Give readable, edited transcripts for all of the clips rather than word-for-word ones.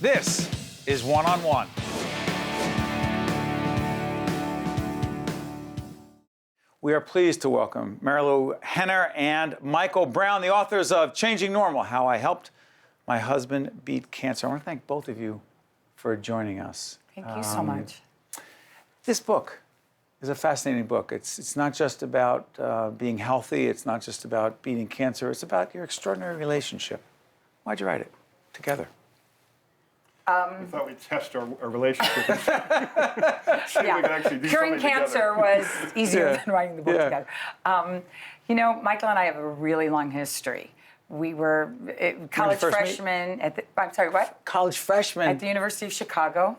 This is One on One. We are pleased to welcome Marilu Henner and Michael Brown, the authors of Changing Normal, How I Helped My Husband Beat Cancer. I want to thank both of you for joining us. Thank you so much. This book is a fascinating book. It's not just about being healthy. It's not just about beating cancer. It's about your extraordinary relationship. Why'd you write it together? We thought we'd test our relationship. See if we could actually do Curing something cancer together. was easier Yeah. than writing the book Yeah. together. You know, Michael and I have a really long history. We were college first meet? freshmen at the, I'm sorry, what? College freshman. At the University of Chicago.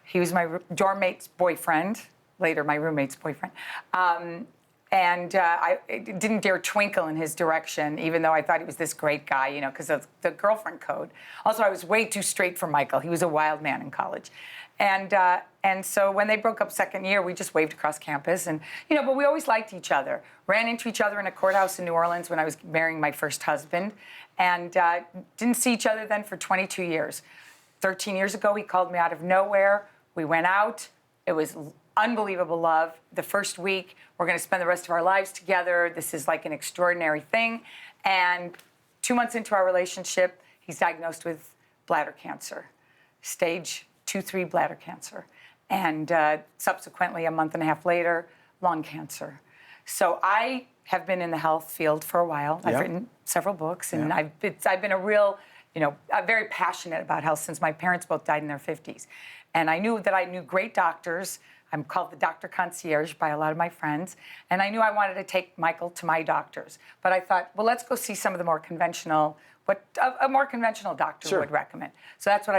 He was my dorm mate's boyfriend, later my roommate's boyfriend. I didn't dare twinkle in his direction, even though I thought he was this great guy, you know, because of the girlfriend code. Also, I was way too straight for Michael. He was a wild man in college. And so when they broke up second year, we just waved across campus. And, you know, but we always liked each other. Ran into each other in a courthouse in New Orleans when I was marrying my first husband. And didn't see each other then for 22 years. 13 years ago, he called me out of nowhere. We went out. It was unbelievable love. The first week, we're going to spend the rest of our lives together. This is like an extraordinary thing. And 2 months into our relationship, he's diagnosed with bladder cancer, stage 2-3 bladder cancer. And subsequently, a month and a half later, lung cancer. So I have been in the health field for a while. I've written several books, and I've been a real, you know, I'm very passionate about health since my parents both died in their 50s. And I knew that I knew great doctors. I'm called the doctor concierge by a lot of my friends. And I knew I wanted to take Michael to my doctors. But I thought, well, let's go see some of the more conventional, what a more conventional doctor would recommend. So that's what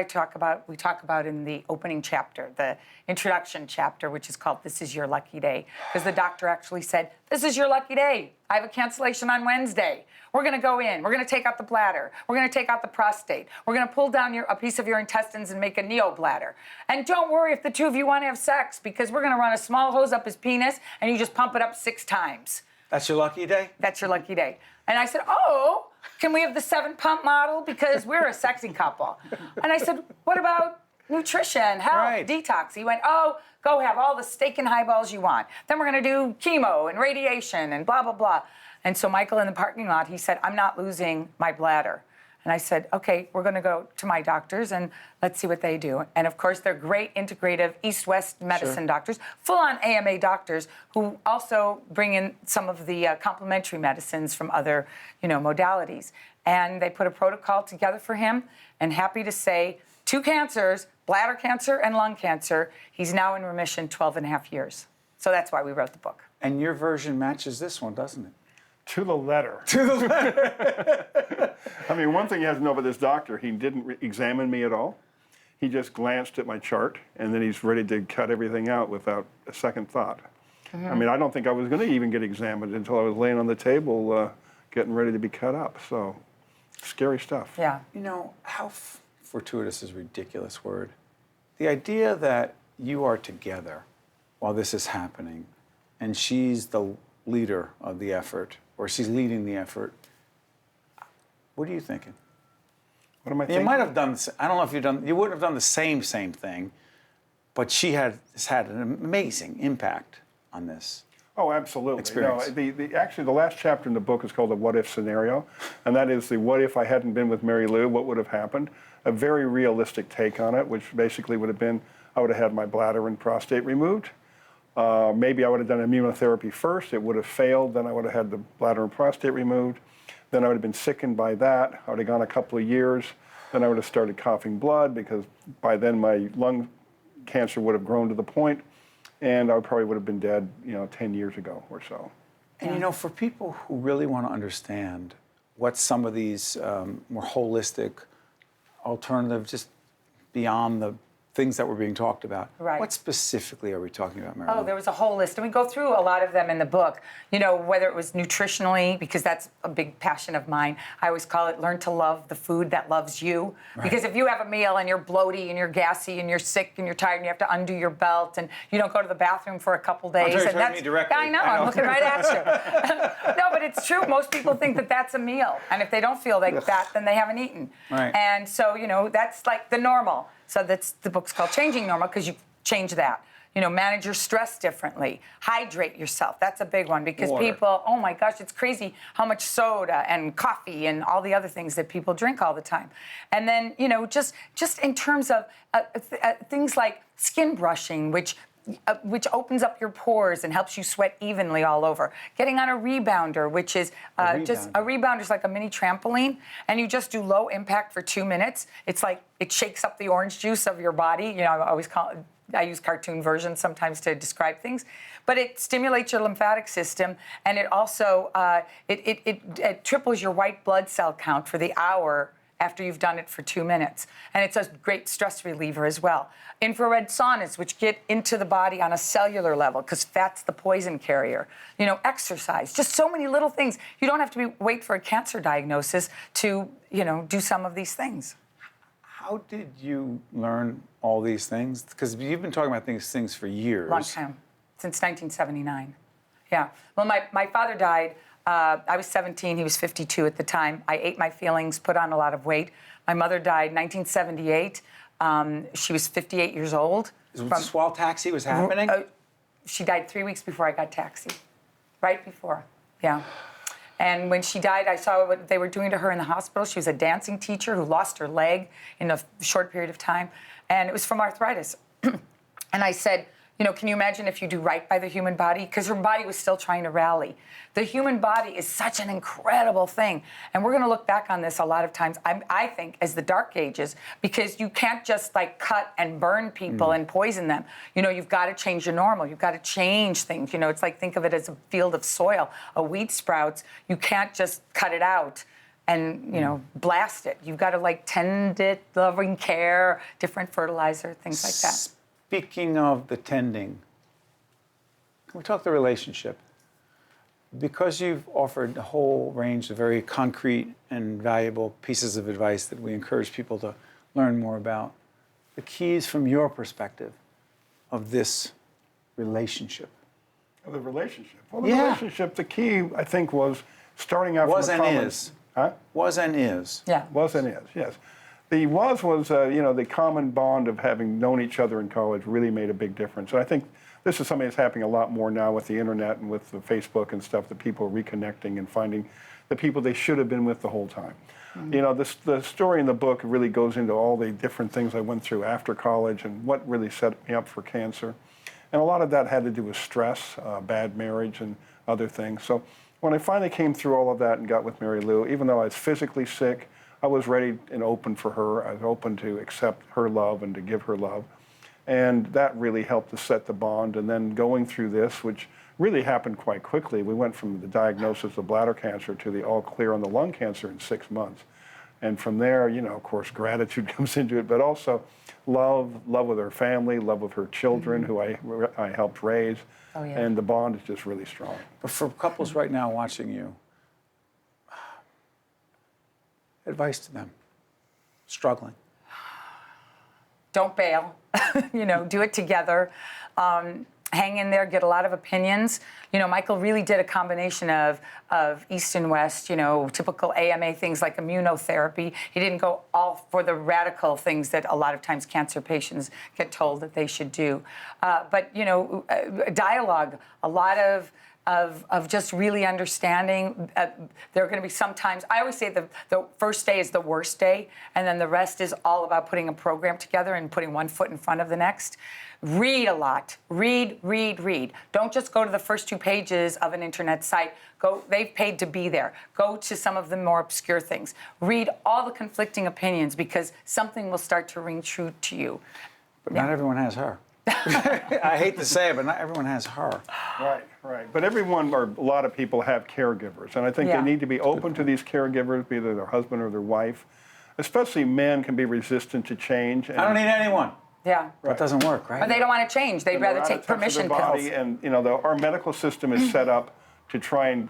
we talk about in the opening chapter, the introduction chapter, which is called This Is Your Lucky Day. Because the doctor actually said, this is your lucky day. I have a cancellation on Wednesday. We're going to go in. We're going to take out the bladder. We're going to take out the prostate. We're going to pull down a piece of your intestines and make a neobladder. And don't worry if the two of you want to have sex, because we're going to run a small hose up his penis and you just pump it up 6 times. That's your lucky day? That's your lucky day. And I said, oh, can we have the 7-pump model? Because we're a sexy couple. And I said, what about nutrition, health, detox? He went, oh, go have all the steak and highballs you want. Then we're going to do chemo and radiation and blah, blah, blah. And so Michael in the parking lot, he said, I'm not losing my bladder. And I said, okay, we're going to go to my doctors and let's see what they do. And of course, they're great integrative East-West medicine doctors, full-on AMA doctors who also bring in some of the complementary medicines from other, you know, modalities. And they put a protocol together for him. And happy to say, 2 cancers, bladder cancer and lung cancer, he's now in remission 12 and a half years. So that's why we wrote the book. And your version matches this one, doesn't it? To the letter. To the letter. I mean, one thing you have to know about this doctor, he didn't examine me at all. He just glanced at my chart, and then he's ready to cut everything out without a second thought. I mean, I don't think I was going to even get examined until I was laying on the table getting ready to be cut up. So, scary stuff. Yeah. You know, how fortuitous is a ridiculous word. The idea that you are together while this is happening, and she's the leader of the effort, or she's leading the effort. What are you thinking? What am I thinking? You might have done, I don't know if you wouldn't have done the same thing, but she has had an amazing impact on this. Oh, absolutely. Experience. No, actually, the last chapter in the book is called the What If Scenario, and that is the what if I hadn't been with Marilu, what would have happened? A very realistic take on it, which basically would have been, I would have had my bladder and prostate removed. Maybe I would have done immunotherapy first. It would have failed. Then I would have had the bladder and prostate removed. Then I would have been sickened by that. I would have gone a couple of years. Then I would have started coughing blood because by then my lung cancer would have grown to the point, and I probably would have been dead, 10 years ago or so. And you know, for people who really want to understand what some of these more holistic, alternative, just beyond the things that were being talked about. Right. What specifically are we talking about, Marilu? Oh, there was a whole list, and we go through a lot of them in the book. You know, whether it was nutritionally, because that's a big passion of mine. I always call it learn to love the food that loves you. Right. Because if you have a meal and you're bloaty and you're gassy and you're sick and you're tired and you have to undo your belt and you don't go to the bathroom for a couple days. I'm and talking to me directly. I know, I'm looking right at you. No, but it's true. Most people think that that's a meal. And if they don't feel like that, then they haven't eaten. Right. And so, you know, that's like the normal. So that's the book's called Changing Normal because you change that. You know, manage your stress differently. Hydrate yourself. That's a big one because Water. people, oh my gosh, it's crazy how much soda and coffee and all the other things that people drink all the time. And then, you know, just in terms of things like skin brushing, which opens up your pores and helps you sweat evenly all over. Getting on a rebounder, which is just a rebounder is like a mini trampoline, and you just do low impact for 2 minutes. It's like it shakes up the orange juice of your body. You know, I use cartoon versions sometimes to describe things, but it stimulates your lymphatic system, and it also it triples your white blood cell count for the hour after you've done it for 2 minutes. And it's a great stress reliever as well. Infrared saunas, which get into the body on a cellular level, because fat's the poison carrier. You know, exercise, just so many little things. You don't have to wait for a cancer diagnosis to, you know, do some of these things. How did you learn all these things? Because you've been talking about these things for years. Long time, since 1979. Yeah. Well, my father died. I was 17, he was 52 at the time. I ate my feelings, put on a lot of weight. My mother died 1978. She was 58 years old. Swall Taxi was happening? She died 3 weeks before I got Taxi. Right before, yeah. And when she died, I saw what they were doing to her in the hospital. She was a dancing teacher who lost her leg in a short period of time. And it was from arthritis. And I said, you know, can you imagine if you do right by the human body? Because her body was still trying to rally. The human body is such an incredible thing. And we're going to look back on this a lot of times, I think, as the dark ages, because you can't just like cut and burn people and poison them. You know, you've got to change your normal. You've got to change things. You know, it's like, think of it as a field of soil. A weed sprouts, you can't just cut it out and, you know, blast it. You've got to like tend it, loving care, different fertilizer, things like that. Speaking of the tending, can we talk the relationship? Because you've offered a whole range of very concrete and valuable pieces of advice that we encourage people to learn more about, the keys from your perspective of this relationship. The relationship. Well, the relationship, the key, I think, was starting out Was from and a common... is. Huh? Was and is. Yeah. Was and is, yes. The was, you know, the common bond of having known each other in college really made a big difference. And I think this is something that's happening a lot more now with the internet and with the Facebook and stuff, that people are reconnecting and finding the people they should have been with the whole time. Mm-hmm. You know, the story in the book really goes into all the different things I went through after college and what really set me up for cancer. And a lot of that had to do with stress, bad marriage, and other things. So when I finally came through all of that and got with Marilu, even though I was physically sick, I was ready and open for her. I was open to accept her love and to give her love. And that really helped to set the bond. And then going through this, which really happened quite quickly, we went from the diagnosis of bladder cancer to the all clear on the lung cancer in 6 months. And from there, you know, of course, gratitude comes into it, but also love with her family, love with her children, who I helped raise. Oh, yeah. And the bond is just really strong. But for couples right now watching you, advice to them struggling. Don't bail. You know, do it together. Hang in there, get a lot of opinions. You know, Michael really did a combination of East and West, you know, typical AMA things like immunotherapy. He didn't go all for the radical things that a lot of times cancer patients get told that they should do. But, you know, dialogue, a lot of just really understanding. There are going to be some times, I always say the first day is the worst day, and then the rest is all about putting a program together and putting one foot in front of the next. Read a lot. Read. Don't just go to the first 2 pages of an internet site. They've paid to be there. Go to some of the more obscure things. Read all the conflicting opinions, because something will start to ring true to you. But not everyone has her. I hate to say it, but not everyone has her. Right. But everyone, or a lot of people, have caregivers. And I think they need to be open to these caregivers, be it their husband or their wife. Especially men can be resistant to change. And I don't need anyone. Yeah. That doesn't work, right? But they don't want to change. They'd And they're rather out of take touch with their permission body, pills. and our medical system is set up to try and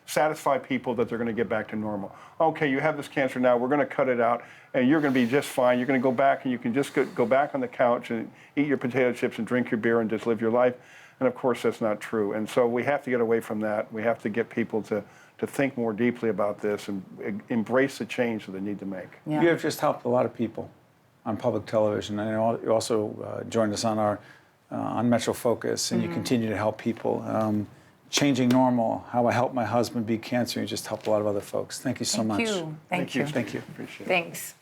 satisfy people that they're going to get back to normal. Okay, you have this cancer now, we're going to cut it out, and you're going to be just fine. You're going to go back, and you can just go back on the couch and eat your potato chips and drink your beer and just live your life. And of course, that's not true. And so we have to get away from that. We have to get people to think more deeply about this and embrace the change that they need to make. Yeah. You have just helped a lot of people on public television. I know you also joined us on our on Metro Focus, and you continue to help people. Changing Normal, How I Helped My Husband Beat Cancer. You just helped a lot of other folks. Thank you so much. Thank you. Thank you. Appreciate it. Thanks.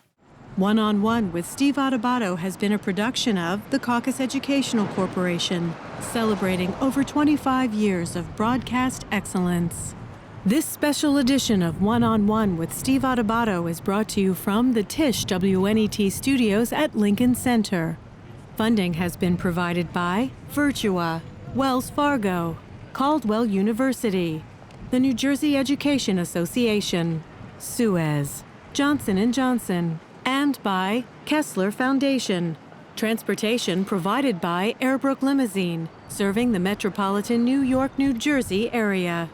One-on-One with Steve Adubato has been a production of the Caucus Educational Corporation, celebrating over 25 years of broadcast excellence. This special edition of One-on-One with Steve Adubato is brought to you from the Tisch WNET studios at Lincoln Center. Funding has been provided by Virtua, Wells Fargo, Caldwell University, the New Jersey Education Association, Suez, Johnson & Johnson, and by Kessler Foundation. Transportation provided by Airbrook Limousine, serving the metropolitan New York, New Jersey area.